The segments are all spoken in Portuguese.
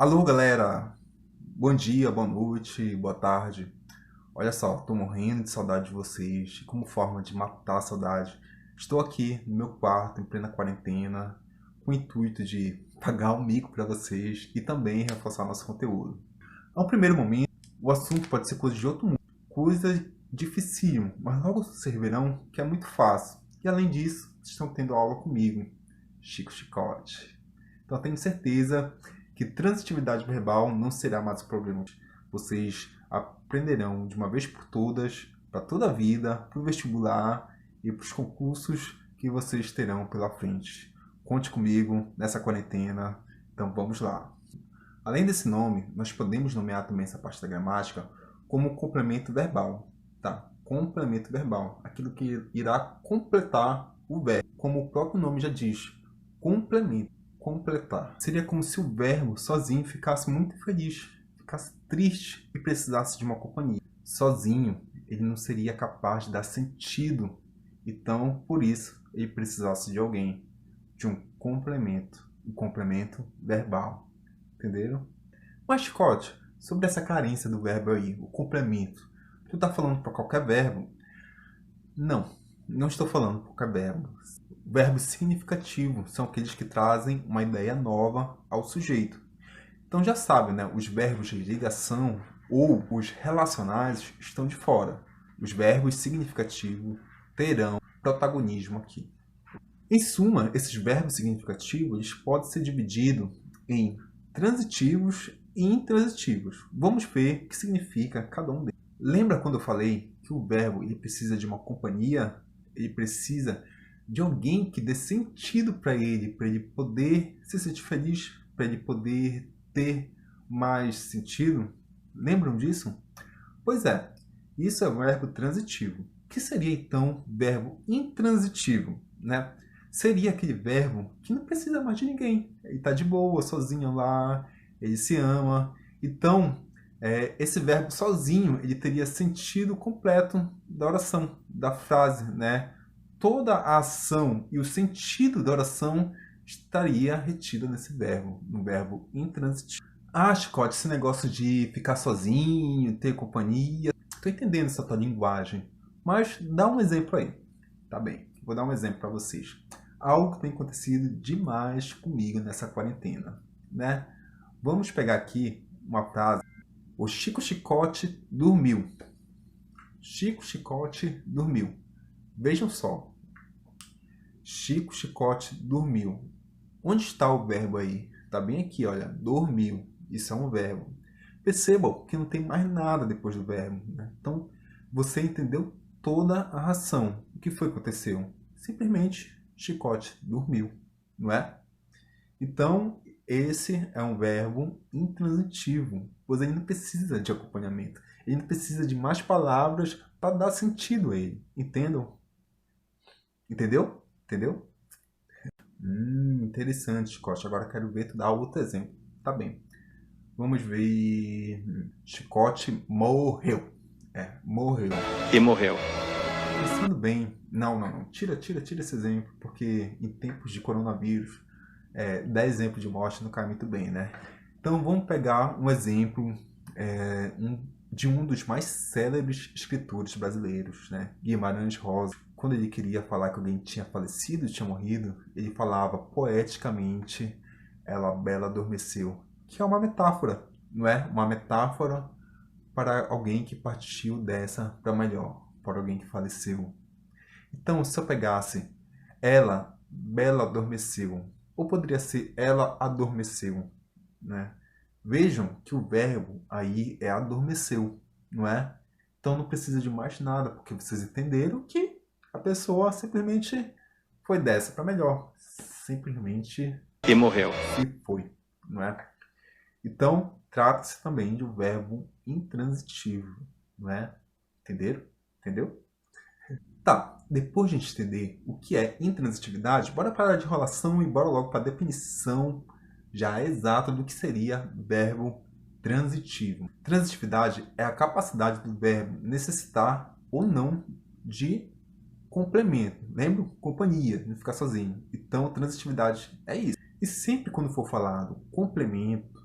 Alô, galera! Bom dia, boa noite, boa tarde. Olha só, tô morrendo de saudade de vocês e como forma de matar a saudade, estou aqui no meu quarto em plena quarentena com o intuito de pagar um mico para vocês e também reforçar nosso conteúdo. Ao primeiro momento, o assunto pode ser coisa de outro mundo, coisa dificílima, mas logo vocês verão que é muito fácil. E além disso, vocês estão tendo aula comigo, Chico Chicote. Então tenho certeza que transitividade verbal não será mais um problema. Vocês aprenderão de uma vez por todas, para toda a vida, para o vestibular e para os concursos que vocês terão pela frente. Conte comigo nessa quarentena, então vamos lá. Além desse nome, nós podemos nomear também essa parte da gramática como complemento verbal, tá? Complemento verbal, aquilo que irá completar o verbo, como o próprio nome já diz, complemento, completar. Seria como se o verbo sozinho ficasse muito infeliz, ficasse triste e precisasse de uma companhia. Sozinho, ele não seria capaz de dar sentido, então, por isso, ele precisasse de alguém, de um complemento verbal. Entenderam? Mas, Scott, sobre essa carência do verbo aí, o complemento, tu tá falando para qualquer verbo? Não, não estou falando para qualquer verbo. Verbos significativos são aqueles que trazem uma ideia nova ao sujeito. Então já sabe, né? Os verbos de ligação ou os relacionais estão de fora. Os verbos significativos terão protagonismo aqui. Em suma, esses verbos significativos eles podem ser divididos em transitivos e intransitivos. Vamos ver o que significa cada um deles. Lembra quando eu falei que o verbo ele precisa de uma companhia? Ele precisa de alguém que dê sentido para ele poder se sentir feliz, para ele poder ter mais sentido? Lembram disso? Pois é, isso é o verbo transitivo. O que seria então verbo intransitivo, né? Seria aquele verbo que não precisa mais de ninguém. Ele está de boa, sozinho lá, ele se ama. Então, esse verbo sozinho, ele teria sentido completo da oração, da frase, né? Toda a ação e o sentido da oração estaria retido nesse verbo, no verbo intransitivo. Ah, Scott, esse negócio de ficar sozinho, ter companhia, tô entendendo essa tua linguagem, mas dá um exemplo aí. Tá bem, vou dar um exemplo para vocês. Algo que tem acontecido demais comigo nessa quarentena, né? Vamos pegar aqui uma frase. O Chico Chicote dormiu. Chico Chicote dormiu. Vejam só. Chico Chicote dormiu. Onde está o verbo aí? Tá bem aqui, olha. Dormiu. Isso é um verbo. Percebam que não tem mais nada depois do verbo, né? Então, você entendeu toda a ração. O que foi que aconteceu? Simplesmente, Chicote dormiu, não é? Então, esse é um verbo intransitivo, pois ele não precisa de acompanhamento. Ele não precisa de mais palavras para dar sentido a ele. Entendam? Entendeu? Entendeu? Interessante, Chicote. Agora quero ver tu dar outro exemplo. Tá bem. Vamos ver. Chicote morreu. Morreu. E morreu. Pensando bem. Não, não, não. Tira esse exemplo, porque em tempos de coronavírus, dar exemplo de morte não cai muito bem, né? Então vamos pegar um exemplo de um dos mais célebres escritores brasileiros, né? Guimarães Rosa. Quando ele queria falar que alguém tinha falecido, tinha morrido, ele falava poeticamente, ela bela adormeceu, que é uma metáfora, não é? Uma metáfora para alguém que partiu dessa para melhor, para alguém que faleceu. Então, se eu pegasse ela bela adormeceu, ou poderia ser ela adormeceu, né? Vejam que o verbo aí é adormeceu, não é? Então não precisa de mais nada, porque vocês entenderam que a pessoa simplesmente foi dessa para melhor. Simplesmente E morreu. se foi, não é? Então, trata-se também de um verbo intransitivo, não é? Entenderam? Entendeu? Tá, depois de a gente entender o que é intransitividade, bora parar de enrolação e bora logo para a definição já exata do que seria verbo transitivo. Transitividade é a capacidade do verbo necessitar ou não de complemento. Lembra? Companhia, não ficar sozinho. Então, transitividade é isso. E sempre quando for falado complemento,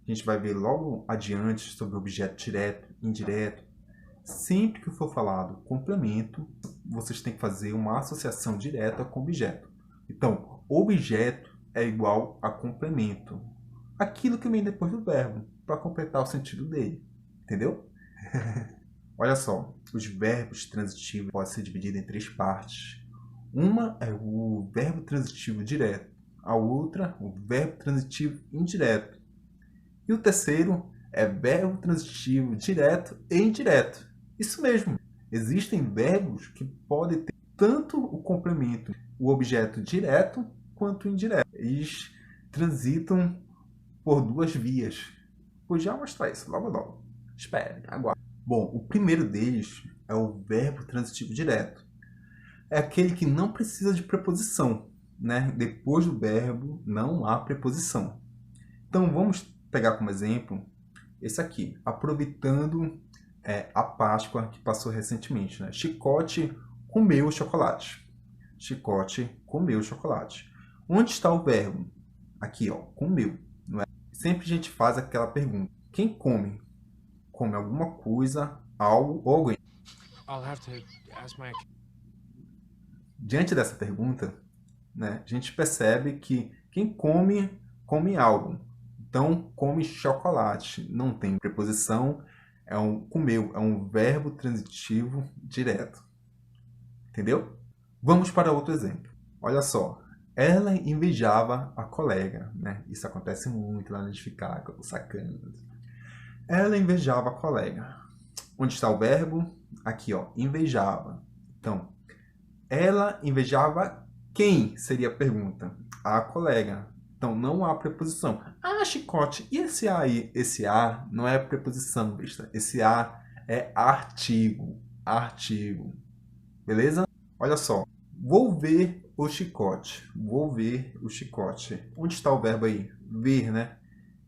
a gente vai ver logo adiante sobre objeto direto, indireto. Sempre que for falado complemento, vocês têm que fazer uma associação direta com objeto. Então, objeto é igual a complemento. Aquilo que vem depois do verbo, para completar o sentido dele. Entendeu? Olha só, os verbos transitivos podem ser divididos em 3 partes. Uma é o verbo transitivo direto, a outra, o verbo transitivo indireto. E o terceiro é verbo transitivo direto e indireto. Isso mesmo, existem verbos que podem ter tanto o complemento, o objeto direto, quanto o indireto. Eles transitam por 2 vias. Vou já mostrar isso logo logo. Espere, aguarde. Bom, o primeiro deles é o verbo transitivo direto. É aquele que não precisa de preposição, né? Depois do verbo não há preposição. Então vamos pegar como exemplo esse aqui, aproveitando a Páscoa que passou recentemente, né? Chicote comeu chocolate. Chicote comeu chocolate. Onde está o verbo? Aqui, ó, comeu. Não é? Sempre a gente faz aquela pergunta: quem come? Come alguma coisa, algo ou alguém? Diante dessa pergunta, né, a gente percebe que quem come, come algo. Então, come chocolate. Não tem preposição, comeu, é um verbo transitivo direto. Entendeu? Vamos para outro exemplo. Olha só. Ela invejava a colega, né? Isso acontece muito lá de Chicago, sacanas. Ela invejava a colega. Onde está o verbo? Aqui, ó, invejava. Então, ela invejava quem? Seria a pergunta. A colega. Então, não há preposição. Ah, Chicote, e esse A aí? Esse A não é preposição, besta. Esse A é artigo. Artigo. Beleza? Olha só. Vou ver o chicote. Vou ver o chicote. Onde está o verbo aí? Ver, né?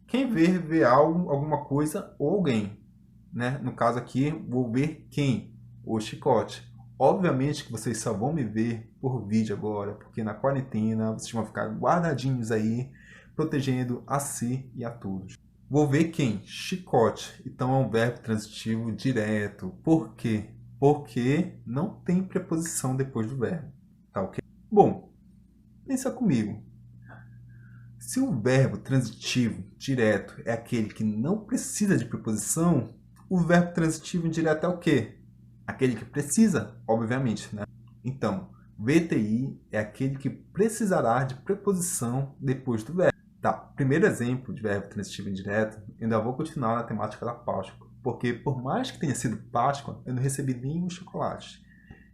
Quem ver, vê algo, alguma coisa ou alguém. Né? No caso aqui, vou ver quem? O chicote. Obviamente que vocês só vão me ver por vídeo agora, porque na quarentena vocês vão ficar guardadinhos aí, protegendo a si e a todos. Vou ver quem? Chicote. Então é um verbo transitivo direto. Por quê? Porque não tem preposição depois do verbo. Tá ok? Bom, pensa comigo. Se o verbo transitivo direto é aquele que não precisa de preposição, o verbo transitivo indireto é o quê? Aquele que precisa, obviamente, né? Então, VTI é aquele que precisará de preposição depois do verbo. Tá, primeiro exemplo de verbo transitivo indireto, eu ainda vou continuar na temática da Páscoa, porque por mais que tenha sido Páscoa, eu não recebi nenhum chocolate.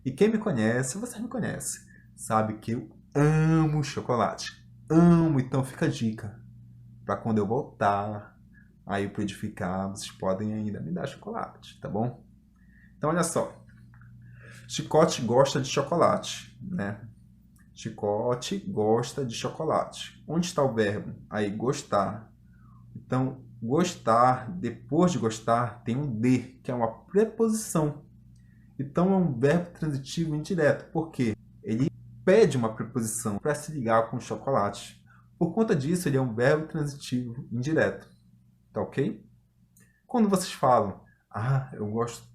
E quem me conhece, você me conhece, sabe que eu amo chocolate. Amo, então fica a dica. Para quando eu voltar aí para edificar, vocês podem ainda me dar chocolate, tá bom? Então olha só. Chicote gosta de chocolate, né? Chicote gosta de chocolate. Onde está o verbo? Aí, gostar. Então, gostar, depois de gostar, tem um de, que é uma preposição. Então, é um verbo transitivo indireto. Por quê? Ele pede uma preposição para se ligar com o chocolate. Por conta disso, ele é um verbo transitivo indireto. Tá ok? Quando vocês falam, ah, eu gosto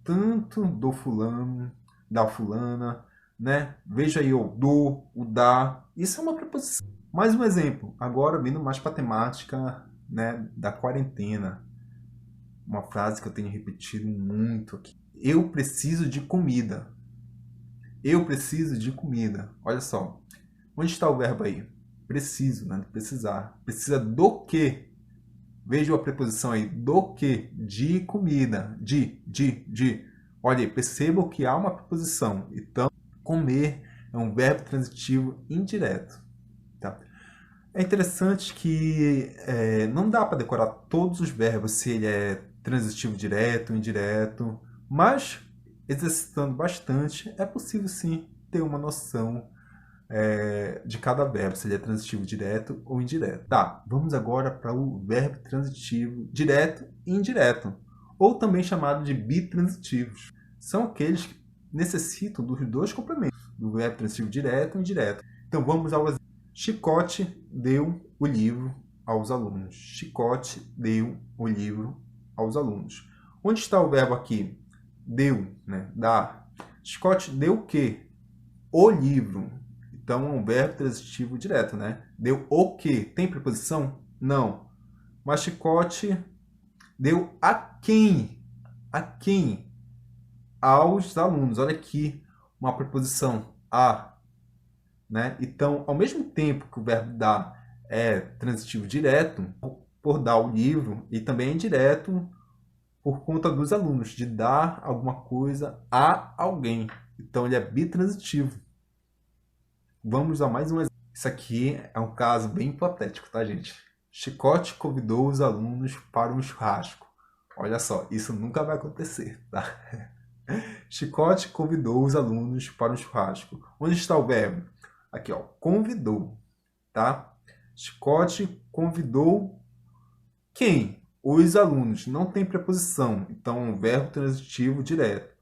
tanto do fulano, da fulana, né? Veja aí o do, o da. Isso é uma preposição. Mais um exemplo. Agora, vindo mais para a temática, né, da quarentena. Uma frase que eu tenho repetido muito aqui. Eu preciso de comida. Eu preciso de comida. Olha só. Onde está o verbo aí? Preciso, né? Precisar. Precisa do quê? Veja a preposição aí. Do quê? De comida. De. Olha aí, percebam que há uma preposição. Então, comer é um verbo transitivo indireto. Tá? É interessante que não dá para decorar todos os verbos se ele é transitivo direto, indireto, mas exercitando bastante é possível sim ter uma noção de cada verbo, se ele é transitivo direto ou indireto. Tá, vamos agora para o verbo transitivo direto e indireto, ou também chamado de bitransitivos. São aqueles que necessitam dos 2 complementos, do verbo transitivo direto e indireto. Então vamos ao exemplo. Chicote deu o livro aos alunos. Chicote deu o livro aos alunos. Onde está o verbo aqui? Deu, né? Dar. Chicote deu o quê? O livro. Então, é um verbo transitivo direto, né? Deu o quê? Tem preposição? Não. Mas Chicote deu a quem? A quem? Aos alunos. Olha aqui, uma preposição a, né? Então, ao mesmo tempo que o verbo dar é transitivo direto, por dar o livro, e também é indireto por conta dos alunos, de dar alguma coisa a alguém. Então, ele é bitransitivo. Vamos a mais um exemplo. Isso aqui é um caso bem hipotético, tá, gente? Chicote convidou os alunos para um churrasco. Olha só, isso nunca vai acontecer, tá? Chicote convidou os alunos para um churrasco. Onde está o verbo? Aqui, ó, convidou, tá? Chicote convidou quem? Os alunos. Não tem preposição, então é um verbo transitivo direto.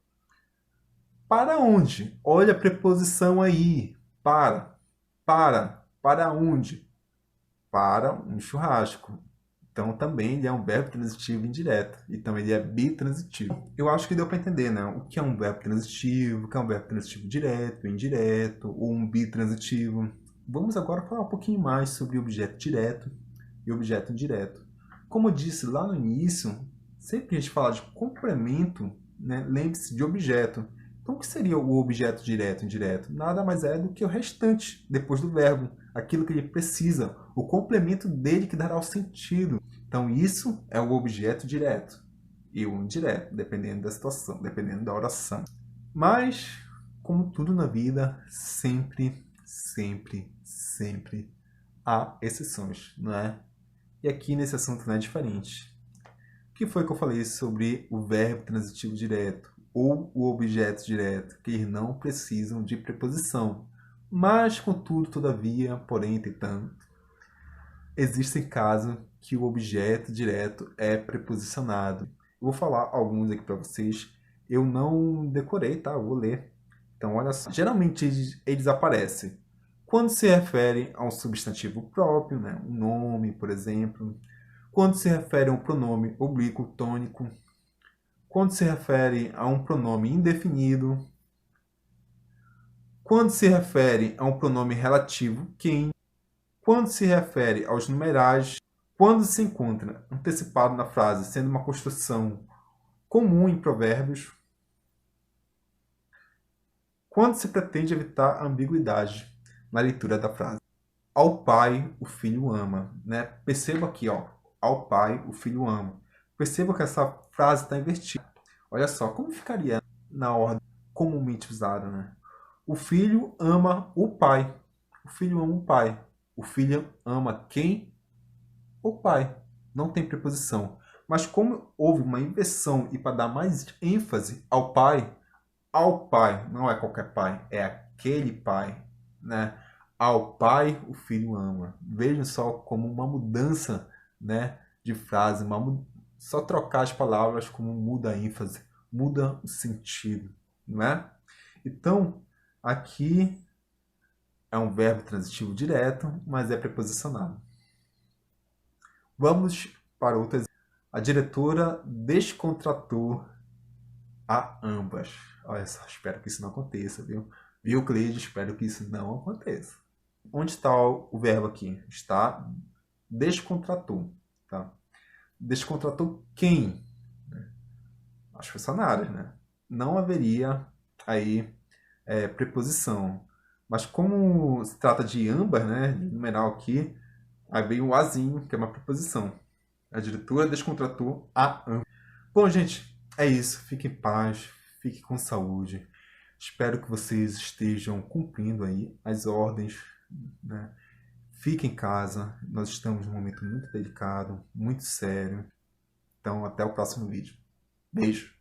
Para onde? Olha a preposição aí. Para onde? Para um churrasco. Então também ele é um verbo transitivo indireto. Então ele é bitransitivo. Eu acho que deu para entender, né? O que é um verbo transitivo, o que é um verbo transitivo direto, indireto, ou um bitransitivo. Vamos agora falar um pouquinho mais sobre objeto direto e objeto indireto. Como eu disse lá no início, sempre que a gente fala de complemento, né, lembre-se de objeto. Então, o que seria o objeto direto e indireto? Nada mais é do que o restante, depois do verbo, aquilo que ele precisa, o complemento dele que dará o sentido. Então, isso é o objeto direto e o indireto, dependendo da situação, dependendo da oração. Mas, como tudo na vida, sempre há exceções, não é? E aqui nesse assunto não é diferente. O que foi que eu falei sobre o verbo transitivo direto ou o objeto direto, que eles não precisam de preposição. Mas, contudo, todavia, porém, entretanto, existem casos que o objeto direto é preposicionado. Eu vou falar alguns aqui para vocês. Eu não decorei, tá? Eu vou ler. Então, olha só. Geralmente, eles aparecem quando se refere a um substantivo próprio, né? Um nome, por exemplo. Quando se refere a um pronome oblíquo tônico. Quando se refere a um pronome indefinido. Quando se refere a um pronome relativo, quem. Quando se refere aos numerais. Quando se encontra antecipado na frase, sendo uma construção comum em provérbios. Quando se pretende evitar a ambiguidade na leitura da frase. Ao pai o filho ama, né? Perceba aqui, ó. Ao pai o filho ama. Perceba que essa frase está invertida. Olha só, como ficaria na ordem comumente usada, né? O filho ama o pai. O filho ama o pai. O filho ama quem? O pai. Não tem preposição. Mas como houve uma inversão e para dar mais ênfase ao pai, não é qualquer pai, é aquele pai, né? Ao pai o filho ama. Vejam só como uma mudança, né, de frase, só trocar as palavras como muda a ênfase, muda o sentido, não é? Então, aqui é um verbo transitivo direto, mas é preposicionado. Vamos para outras. A diretora descontratou a ambas. Olha só, espero que isso não aconteça, viu? Viu, Cleide? Espero que isso não aconteça. Onde está o verbo aqui? Está descontratou, tá? Descontratou quem? As funcionárias, né? Não haveria aí preposição. Mas como se trata de ambas, né? De numeral aqui, aí vem o azinho, que é uma preposição. A diretora descontratou a ambas. Bom, gente, é isso. Fique em paz, fique com saúde. Espero que vocês estejam cumprindo aí as ordens, né? Fique em casa. Nós estamos num momento muito delicado, muito sério. Então, até o próximo vídeo. Beijo!